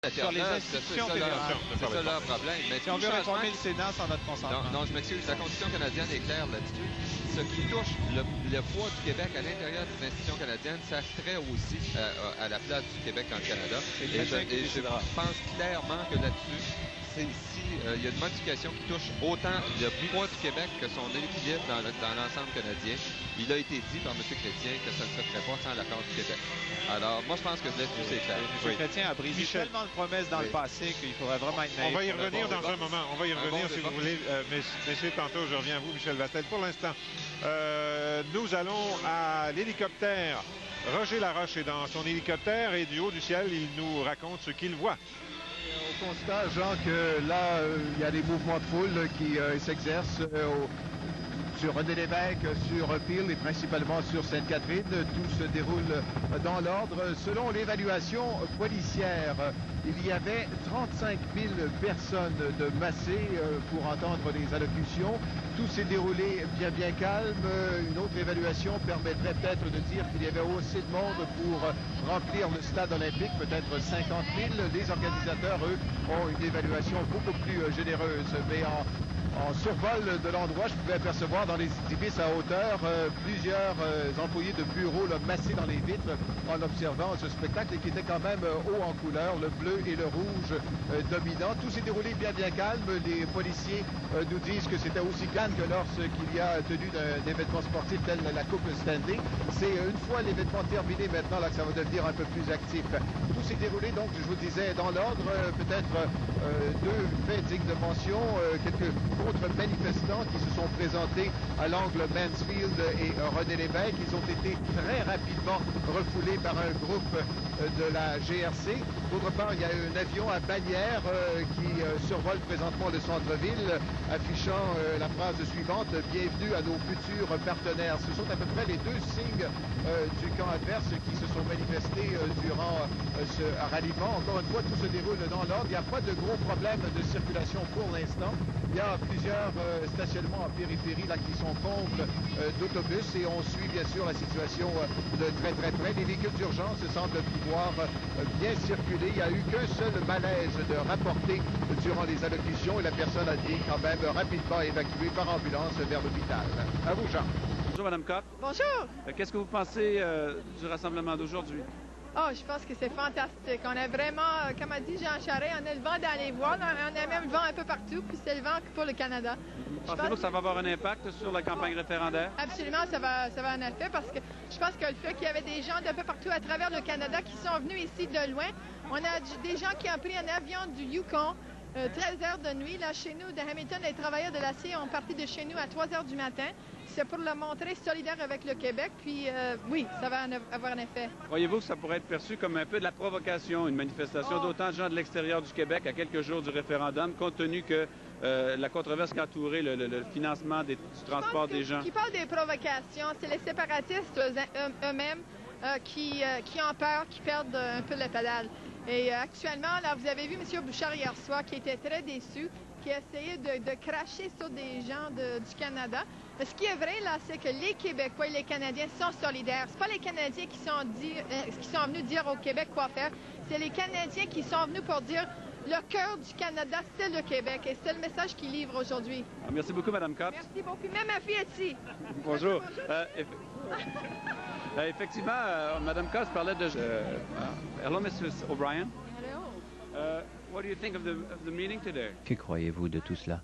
Sur les institutions fédérales. C'est ça leur problème. Mais si on veut réformer le Sénat sans notre consentement. Non, je m'excuse. La Constitution canadienne est claire là-dessus. Ce qui touche le poids du Québec à l'intérieur des institutions canadiennes, ça se trait aussi à la place du Québec dans le Canada. Et je pense clairement que là-dessus, il y a une modification qui touche autant le poids du Québec que son équilibre dans l'ensemble canadien. Il a été dit par M. Chrétien que ça ne se ferait pas sans l'accord du Québec. Alors, moi, je pense que là-dessus, c'est clair. M. Chrétien a brisé tellement de promesses dans le passé qu'il faudrait vraiment être naïf. On va y revenir dans un moment. On va y revenir, si vous voulez. Messieurs, tantôt, je reviens à vous, Michel Vastel. Pour l'instant, nous allons à l'hélicoptère. Roger Laroche est dans son hélicoptère et du haut du ciel, il nous raconte ce qu'il voit. On constate, Jean, que là, il y a des mouvements de foule qui s'exercent sur René Lévesque, sur Peel et principalement sur Sainte-Catherine. Tout se déroule dans l'ordre. Selon l'évaluation policière, il y avait 35 000 personnes de massées pour entendre les allocutions. Tout s'est déroulé bien calme. Une autre évaluation permettrait peut-être de dire qu'il y avait aussi de monde pour remplir le stade olympique, peut-être 50 000. Les organisateurs, eux, ont une évaluation beaucoup plus généreuse. Mais en survol de l'endroit, je pouvais apercevoir dans les édifices à hauteur plusieurs employés de bureaux massés dans les vitres en observant ce spectacle et qui était quand même haut en couleur, le bleu et le rouge dominant. Tout s'est déroulé bien calme. Les policiers nous disent que c'était aussi calme que lorsqu'il y a tenu d'un événement sportif tel la Coupe Stanley. C'est une fois l'événement terminé maintenant là que ça va devenir un peu plus actif. Tout s'est déroulé donc, je vous disais, dans l'ordre, peut-être deux faits dignes de mention, quelques contre-manifestants qui se sont présentés à l'angle Mansfield et René Lévesque. Ils ont été très rapidement refoulés par un groupe de la GRC. D'autre part, il y a un avion à bannière qui survole présentement le centre-ville, affichant la phrase suivante: « Bienvenue à nos futurs partenaires ». Ce sont à peu près les deux signes du camp adverse qui se sont manifestés durant ce ralliement. Encore une fois, tout se déroule dans l'ordre. Il n'y a pas de gros problèmes de circulation pour l'instant. Il y a plusieurs stationnements en périphérie là qui sont combles d'autobus et on suit bien sûr la situation de très près. Les véhicules d'urgence semblent pouvoir bien circuler. Il n'y a eu qu'un seul malaise de rapporter durant les allocutions et la personne a été quand même rapidement évacuée par ambulance vers l'hôpital. À vous, Jean. Bonjour, Mme Kopp. Bonjour. Qu'est-ce que vous pensez du rassemblement d'aujourd'hui? Oh, je pense que c'est fantastique. On a vraiment, comme a dit Jean Charest, on a le vent dans les voiles, on a même le vent un peu partout, puis c'est le vent pour le Canada. Pensez-vous que ça va avoir un impact sur la campagne référendaire? Absolument, ça va en effet, parce que je pense que le fait qu'il y avait des gens d'un peu partout à travers le Canada qui sont venus ici de loin, on a des gens qui ont pris un avion du Yukon, 13 heures de nuit, là, chez nous, de Hamilton, les travailleurs de l'acier ont parti de chez nous à 3 heures du matin. C'est pour le montrer solidaire avec le Québec, puis oui, ça va avoir un effet. Croyez-vous que ça pourrait être perçu comme un peu de la provocation, une manifestation d'autant de gens de l'extérieur du Québec à quelques jours du référendum, compte tenu que la controverse qui a entouré le financement du transport des gens? Qui parle des provocations, c'est les séparatistes eux-mêmes qui ont peur, qui perdent un peu le pédale. Et actuellement, là, vous avez vu M. Bouchard hier soir qui était très déçu, qui a essayé de cracher sur des gens du Canada. Mais ce qui est vrai, là, c'est que les Québécois et les Canadiens sont solidaires. Ce pas les Canadiens qui sont venus dire au Québec quoi faire. C'est les Canadiens qui sont venus pour dire le cœur du Canada, c'est le Québec. Et c'est le message qu'ils livrent aujourd'hui. Merci beaucoup, Mme Kopp. Merci beaucoup. Même ma fille est ici. Bonjour. Effectivement, Mme Kopp parlait de... hello, Mrs. O'Brien. Hello. What do you think of the meeting today? Que croyez-vous de tout cela?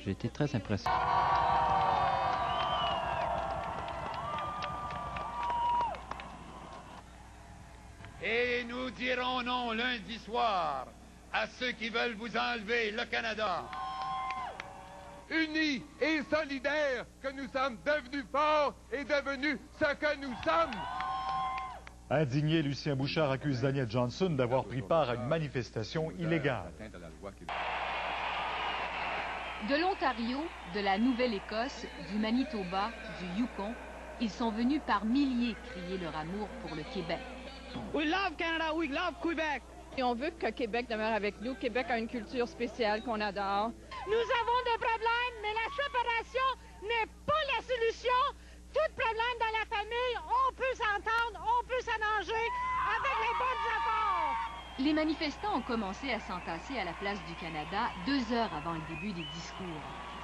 J'ai été très impressionné. Et nous dirons non lundi soir à ceux qui veulent vous enlever le Canada. Unis et solidaires, que nous sommes devenus forts et devenus ce que nous sommes. Indigné, Lucien Bouchard accuse Daniel Johnson d'avoir pris part à une manifestation illégale. De l'Ontario, de la Nouvelle-Écosse, du Manitoba, du Yukon, ils sont venus par milliers crier leur amour pour le Québec. We love Canada, we love Québec. Et on veut que Québec demeure avec nous. Québec a une culture spéciale qu'on adore. Nous avons des problèmes, mais la séparation n'est pas la solution. Tout problème dans la famille, on peut s'entendre, on peut s'arranger avec les bonnes efforts. Les manifestants ont commencé à s'entasser à la place du Canada 2 heures avant le début des discours.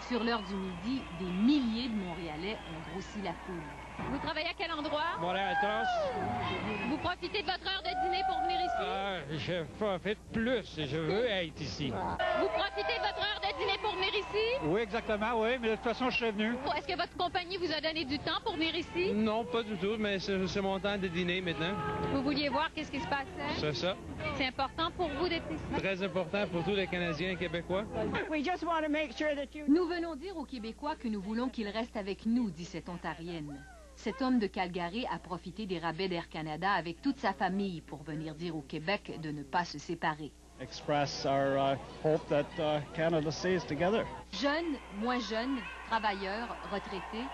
Sur l'heure du midi, des milliers de Montréalais ont grossi la foule. Vous travaillez à quel endroit? Montréal-Trosse. Vous profitez de votre heure de dîner pour venir ici? Je profite plus. Je veux être ici. Vous profitez de votre heure de dîner pour venir ici? Oui, exactement, oui, mais de toute façon, je suis venu. Est-ce que votre compagnie vous a donné du temps pour venir ici? Non, pas du tout, mais c'est mon temps de dîner maintenant. Vous vouliez voir qu'est-ce qui se passait? C'est ça. C'est important pour vous d'être ici? Très important pour tous les Canadiens et Québécois. Nous venons dire aux Québécois que nous voulons qu'ils restent avec nous, dit cette Ontarienne. Cet homme de Calgary a profité des rabais d'Air Canada avec toute sa famille pour venir dire au Québec de ne pas se séparer. Express our hope that Canada stays together. Jeunes, moins jeunes, travailleurs, retraités,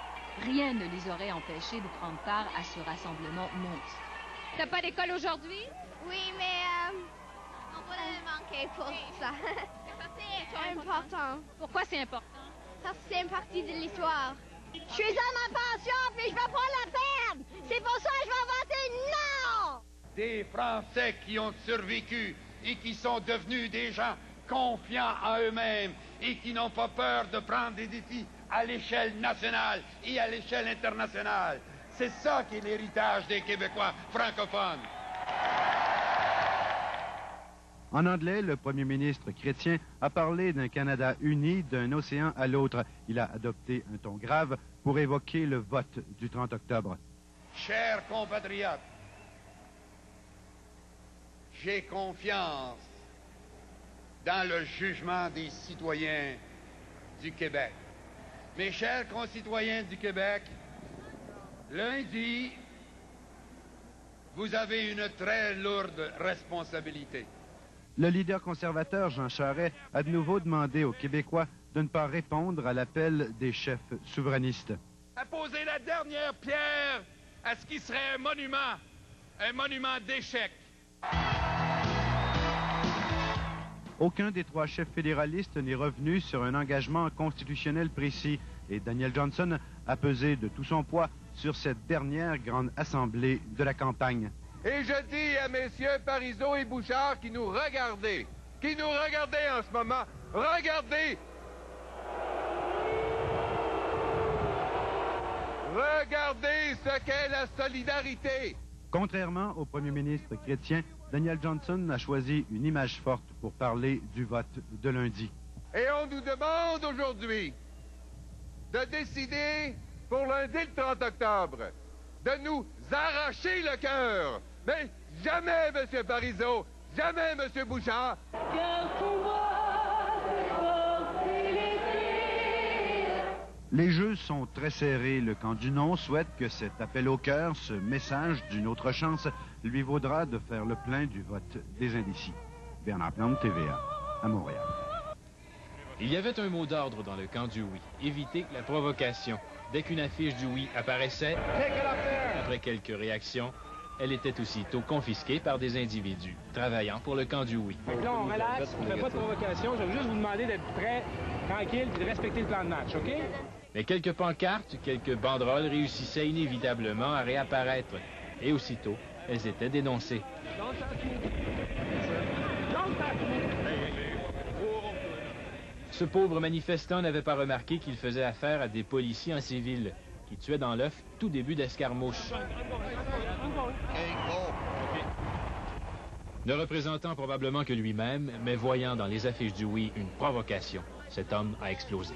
rien ne les aurait empêchés de prendre part à ce rassemblement monstre. T'as pas d'école aujourd'hui? Oui, mais on va le manquer pour ça. C'est important. Pourquoi c'est important? Parce que c'est une partie de l'histoire. Je suis à ma pension, puis je vais pas la perdre. C'est pour ça que je vais voter non! Des Français qui ont survécu et qui sont devenus des gens confiants en eux-mêmes et qui n'ont pas peur de prendre des défis à l'échelle nationale et à l'échelle internationale. C'est ça qui est l'héritage des Québécois francophones. En anglais, le premier ministre Chrétien a parlé d'un Canada uni d'un océan à l'autre. Il a adopté un ton grave pour évoquer le vote du 30 octobre. Chers compatriotes, j'ai confiance dans le jugement des citoyens du Québec. Mes chers concitoyens du Québec, lundi, vous avez une très lourde responsabilité. Le leader conservateur Jean Charest a de nouveau demandé aux Québécois de ne pas répondre à l'appel des chefs souverainistes. À poser la dernière pierre à ce qui serait un monument d'échec. Aucun des 3 chefs fédéralistes n'est revenu sur un engagement constitutionnel précis et Daniel Johnson a pesé de tout son poids sur cette dernière grande assemblée de la campagne. Et je dis à messieurs Parizeau et Bouchard qui nous regardez en ce moment, regardez! Regardez ce qu'est la solidarité! Contrairement au premier ministre Chrétien, Daniel Johnson a choisi une image forte pour parler du vote de lundi. Et on nous demande aujourd'hui de décider pour lundi le 30 octobre, de nous arracher le cœur. Mais jamais, M. Parizeau, jamais, M. Bouchard. Les jeux sont très serrés. Le camp du non souhaite que cet appel au cœur, ce message d'une autre chance, lui vaudra de faire le plein du vote des indécis. Bernard Plante, TVA, à Montréal. Il y avait un mot d'ordre dans le camp du oui. Éviter la provocation. Dès qu'une affiche du oui apparaissait, après quelques réactions, elle était aussitôt confisquée par des individus travaillant pour le camp du oui. Donc là, on relaxe, on ne fait pas de provocation. Je vais juste vous demander d'être très tranquille et de respecter le plan de match, OK? Mais quelques pancartes, quelques banderoles réussissaient inévitablement à réapparaître. Et aussitôt, elles étaient dénoncées. Ce pauvre manifestant n'avait pas remarqué qu'il faisait affaire à des policiers en civil qui tuaient dans l'œuf tout début d'escarmouche. Ne représentant probablement que lui-même, mais voyant dans les affiches du oui une provocation, cet homme a explosé.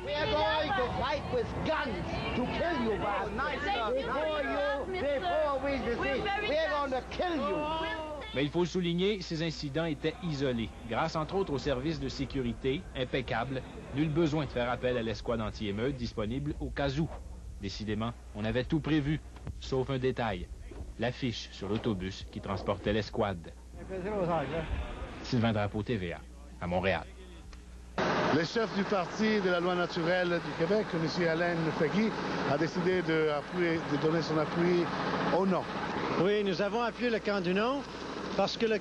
Mais il faut le souligner, ces incidents étaient isolés. Grâce entre autres aux services de sécurité, impeccables, nul besoin de faire appel à l'escouade anti-émeute disponible au cas où. Décidément, on avait tout prévu, sauf un détail. L'affiche sur l'autobus qui transportait l'escouade. Sylvain Drapeau, TVA, à Montréal. Le chef du Parti de la loi naturelle du Québec, M. Alain Fagui, a décidé de donner son appui au non. Oui, nous avons appuyé le camp du non parce que le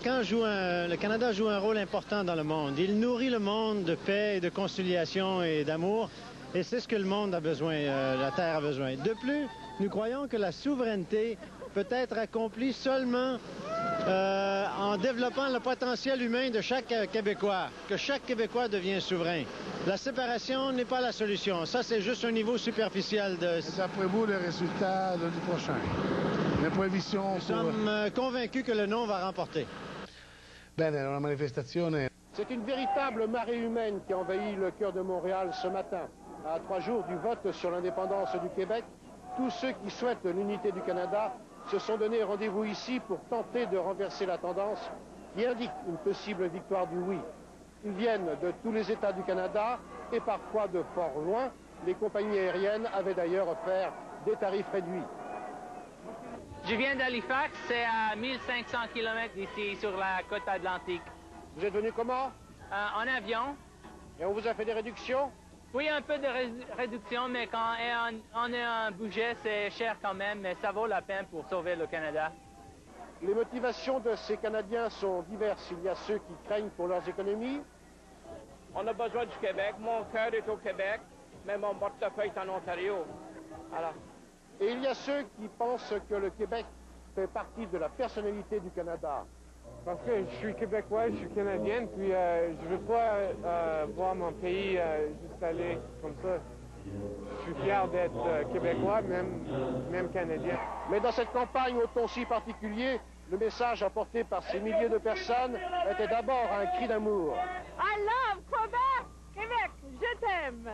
Canada joue un rôle important dans le monde. Il nourrit le monde de paix, de conciliation et d'amour. Et c'est ce que le monde a besoin, la Terre a besoin. De plus, nous croyons que la souveraineté peut être accomplie seulement en développant le potentiel humain de chaque Québécois, que chaque Québécois devient souverain. La séparation n'est pas la solution. Ça, c'est juste un niveau superficiel de... Et d'après vous, les résultats lundi prochain? Les prévisions? Nous sommes convaincus que le non va remporter. Bene, una manifestazione. C'est une véritable marée humaine qui envahit le cœur de Montréal ce matin. À 3 jours du vote sur l'indépendance du Québec, tous ceux qui souhaitent l'unité du Canada se sont donné rendez-vous ici pour tenter de renverser la tendance qui indique une possible victoire du oui. Ils viennent de tous les États du Canada et parfois de fort loin. Les compagnies aériennes avaient d'ailleurs offert des tarifs réduits. Je viens d'Halifax, c'est à 1500 km d'ici, sur la côte atlantique. Vous êtes venu comment? En avion. Et on vous a fait des réductions? Oui, un peu de réduction, mais quand on est un budget, c'est cher quand même, mais ça vaut la peine pour sauver le Canada. Les motivations de ces Canadiens sont diverses. Il y a ceux qui craignent pour leurs économies. On a besoin du Québec. Mon cœur est au Québec, mais mon portefeuille est en Ontario. Alors. Et il y a ceux qui pensent que le Québec fait partie de la personnalité du Canada. Parce que je suis québécois, je suis canadienne, puis je veux pas voir mon pays juste aller comme ça. Je suis fier d'être québécois, même canadien. Mais dans cette campagne au ton si particulier, le message apporté par ces milliers de personnes était d'abord un cri d'amour. I love Quebec! Québec, je t'aime!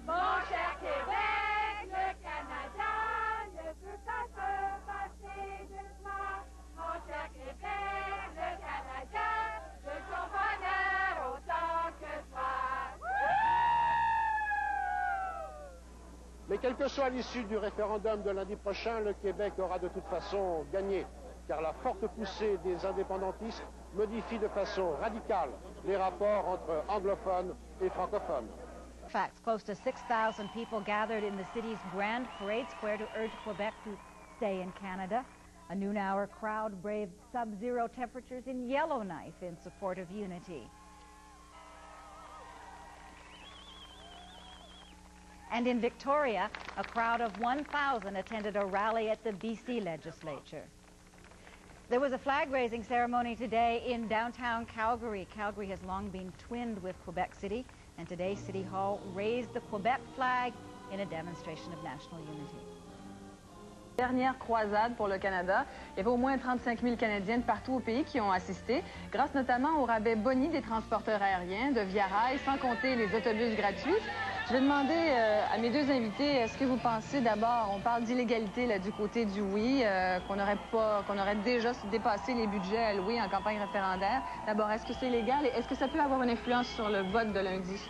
Mon cher Québec, le Canada ne peut pas se passer de toi. Mon cher Québec, le Canada, de ton bonheur autant que toi. Mais quelle que soit l'issue du référendum de lundi prochain, le Québec aura de toute façon gagné, car la forte poussée des indépendantistes modifie de façon radicale les rapports entre anglophones et francophones. Facts. Close to 6,000 people gathered in the city's Grand Parade Square to urge Quebec to stay in Canada. A noon-hour crowd braved sub-zero temperatures in Yellowknife in support of unity. And in Victoria, a crowd of 1,000 attended a rally at the BC legislature. There was a flag-raising ceremony today in downtown Calgary. Calgary has long been twinned with Quebec City, and today City Hall raised the Quebec flag in a demonstration of national unity. Dernière croisade pour le Canada. Il y avait au moins 35 000 Canadiens de partout au pays qui ont assisté, grâce notamment au rabais boni des transporteurs aériens, de Via Rail, sans compter les autobus gratuits. Je vais demander à mes deux invités, est-ce que vous pensez d'abord, on parle d'illégalité là, du côté du oui, qu'on aurait déjà dépassé les budgets alloués en campagne référendaire. D'abord, est-ce que c'est légal et est-ce que ça peut avoir une influence sur le vote de lundi?